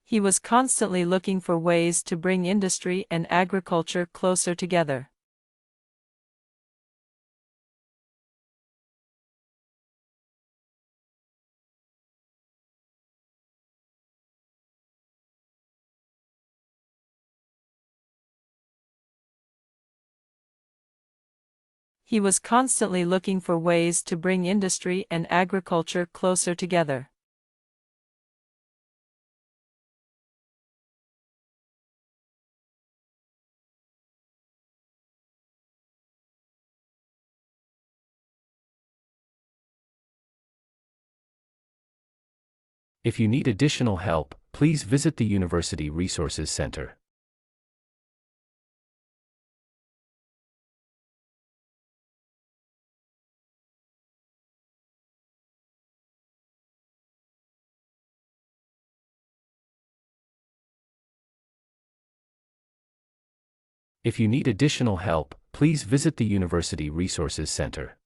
He was constantly looking for ways to bring industry and agriculture closer together. He was constantly looking for ways to bring industry and agriculture closer together. If you need additional help, please visit the University Resources Center. If you need additional help, please visit the University Resources Center.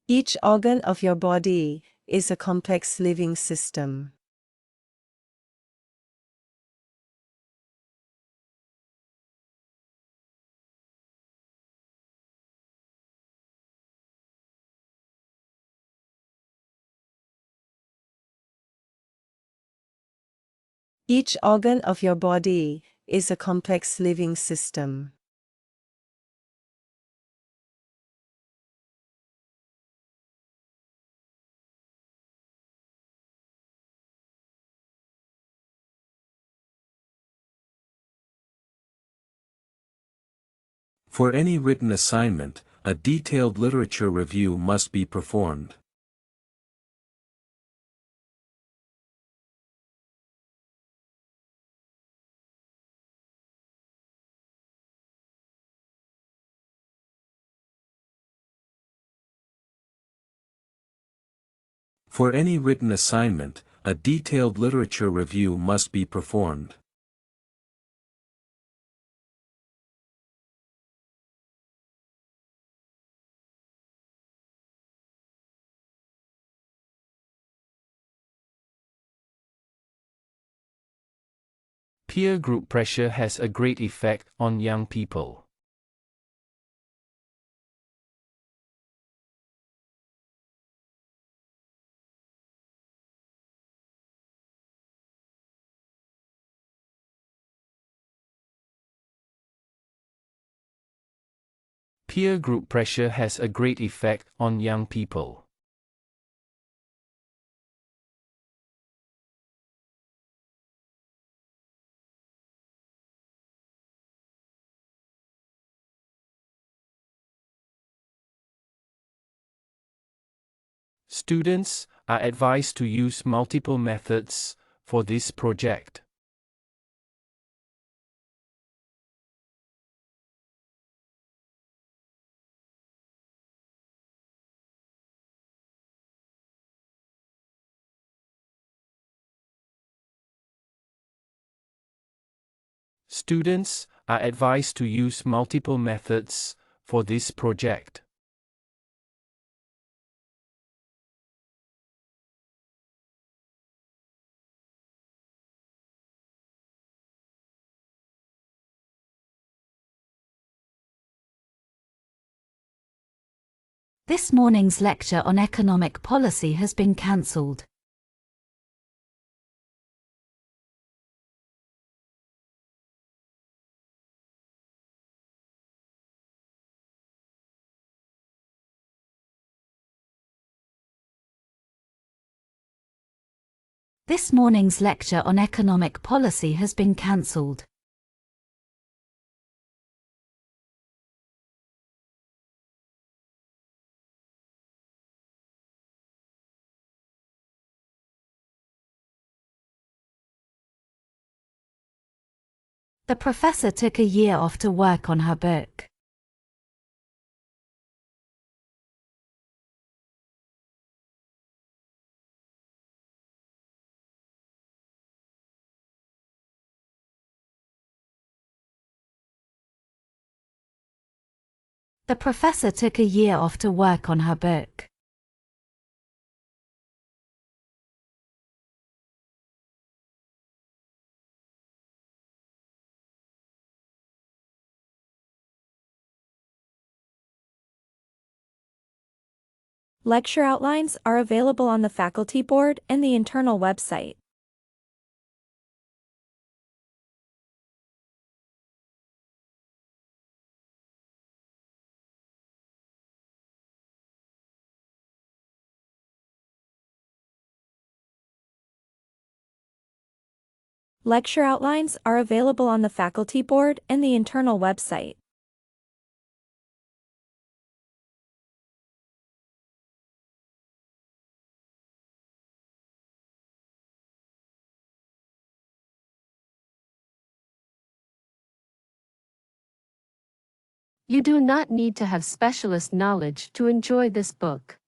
Each organ of your body is a complex living system. Each organ of your body is a complex living system. For any written assignment, a detailed literature review must be performed. For any written assignment, a detailed literature review must be performed. Peer group pressure has a great effect on young people. Peer group pressure has a great effect on young people. Students are advised to use multiple methods for this project. Students are advised to use multiple methods for this project. This morning's lecture on economic policy has been cancelled. This morning's lecture on economic policy has been cancelled. The professor took a year off to work on her book. The professor took a year off to work on her book. Lecture outlines are available on the faculty board and the internal website. Lecture outlines are available on the faculty board and the internal website. You do not need to have specialist knowledge to enjoy this book.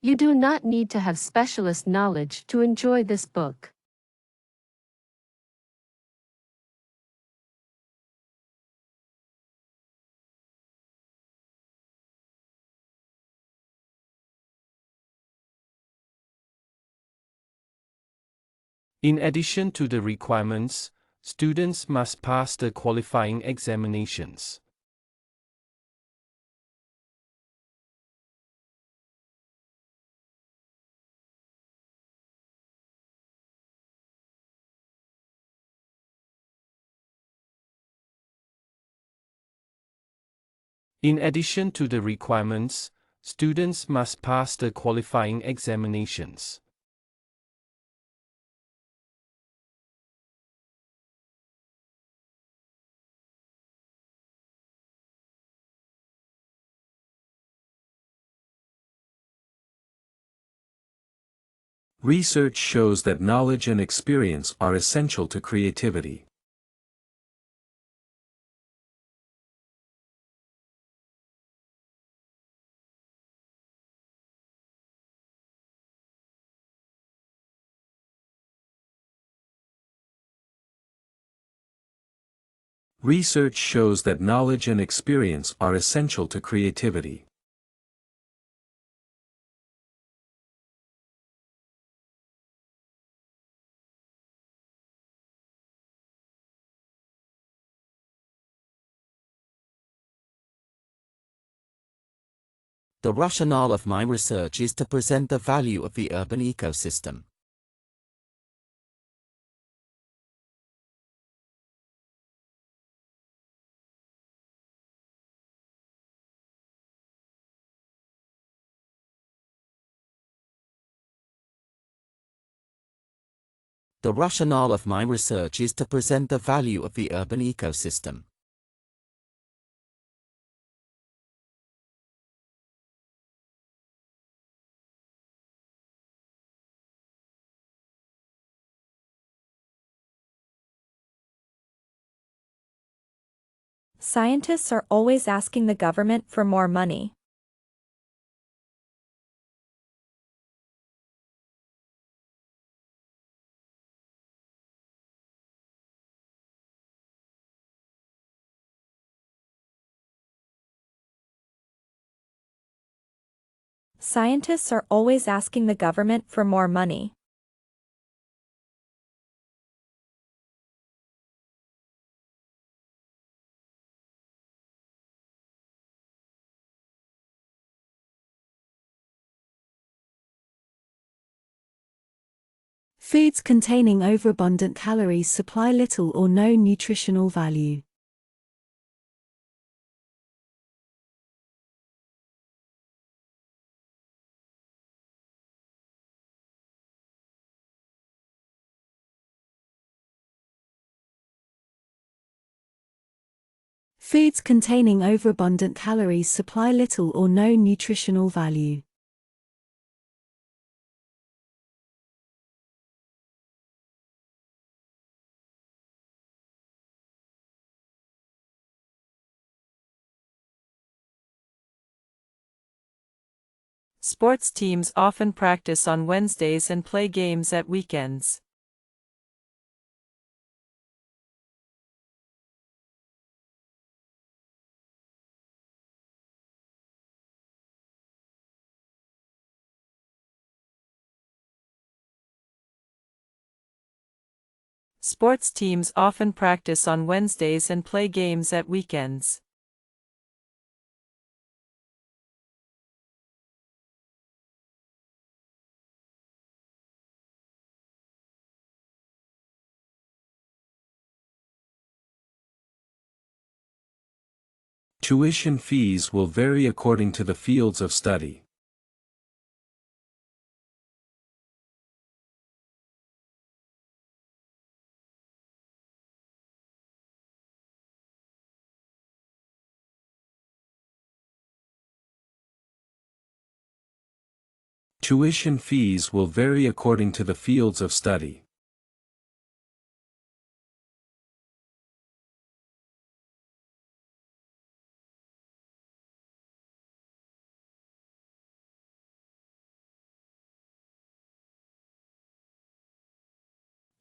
You do not need to have specialist knowledge to enjoy this book. In addition to the requirements, students must pass the qualifying examinations. In addition to the requirements, students must pass the qualifying examinations. Research shows that knowledge and experience are essential to creativity. Research shows that knowledge and experience are essential to creativity. The rationale of my research is to present the value of the urban ecosystem. The rationale of my research is to present the value of the urban ecosystem. Scientists are always asking the government for more money. Scientists are always asking the government for more money. Foods containing overabundant calories supply little or no nutritional value. Foods containing overabundant calories supply little or no nutritional value. Sports teams often practice on Wednesdays and play games at weekends. Sports teams often practice on Wednesdays and play games at weekends. Tuition fees will vary according to the fields of study. Tuition fees will vary according to the fields of study.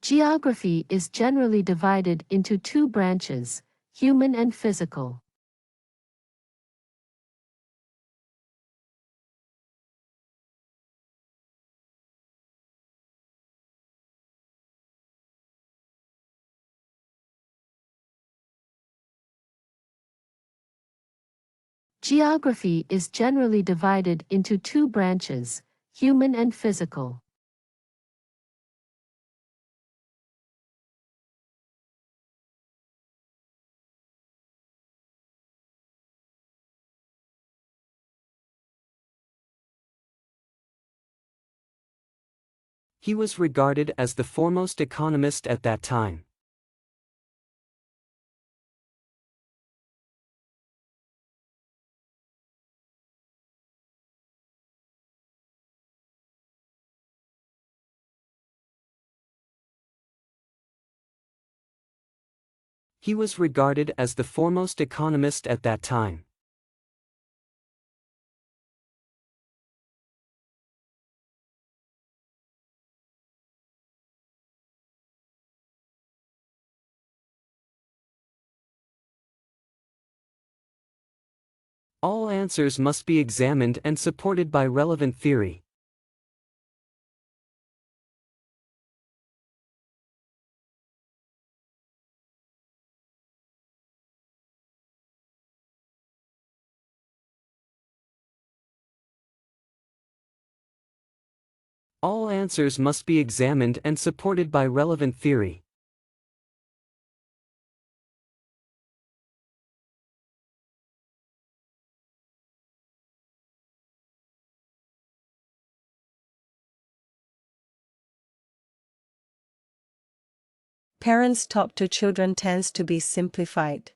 Geography is generally divided into two branches, human and physical. Geography is generally divided into two branches, human and physical. He was regarded as the foremost economist at that time. He was regarded as the foremost economist at that time. All answers must be examined and supported by relevant theory. All answers must be examined and supported by relevant theory. Parents talk to children tends to be simplified.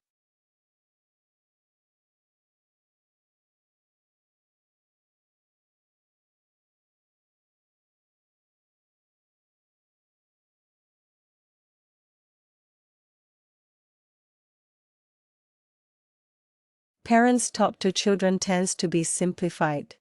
Parents talk to children tends to be simplified.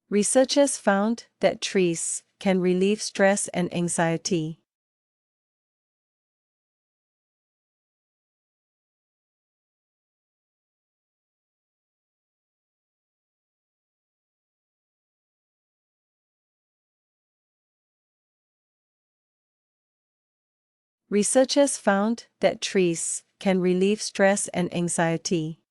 Researchers found that trees can relieve stress and anxiety. Researchers found that trees can relieve stress and anxiety.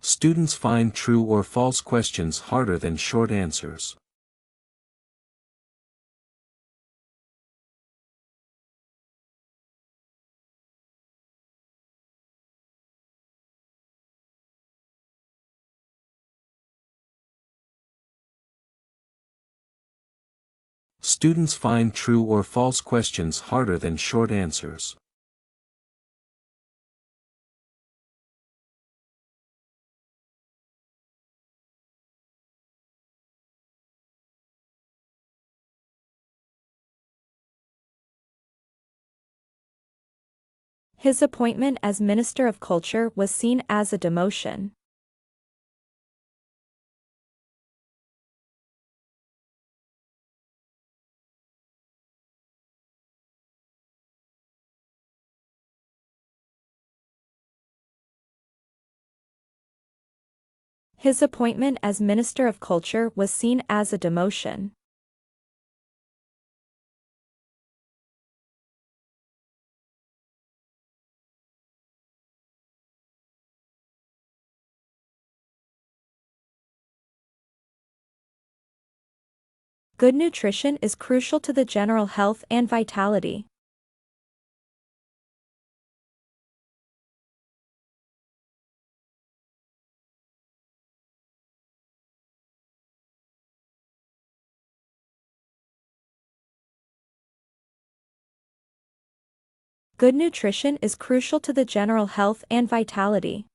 Students find true or false questions harder than short answers. Students find true or false questions harder than short answers. His appointment as Minister of Culture was seen as a demotion. His appointment as Minister of Culture was seen as a demotion. Good nutrition is crucial to the general health and vitality. Good nutrition is crucial to the general health and vitality.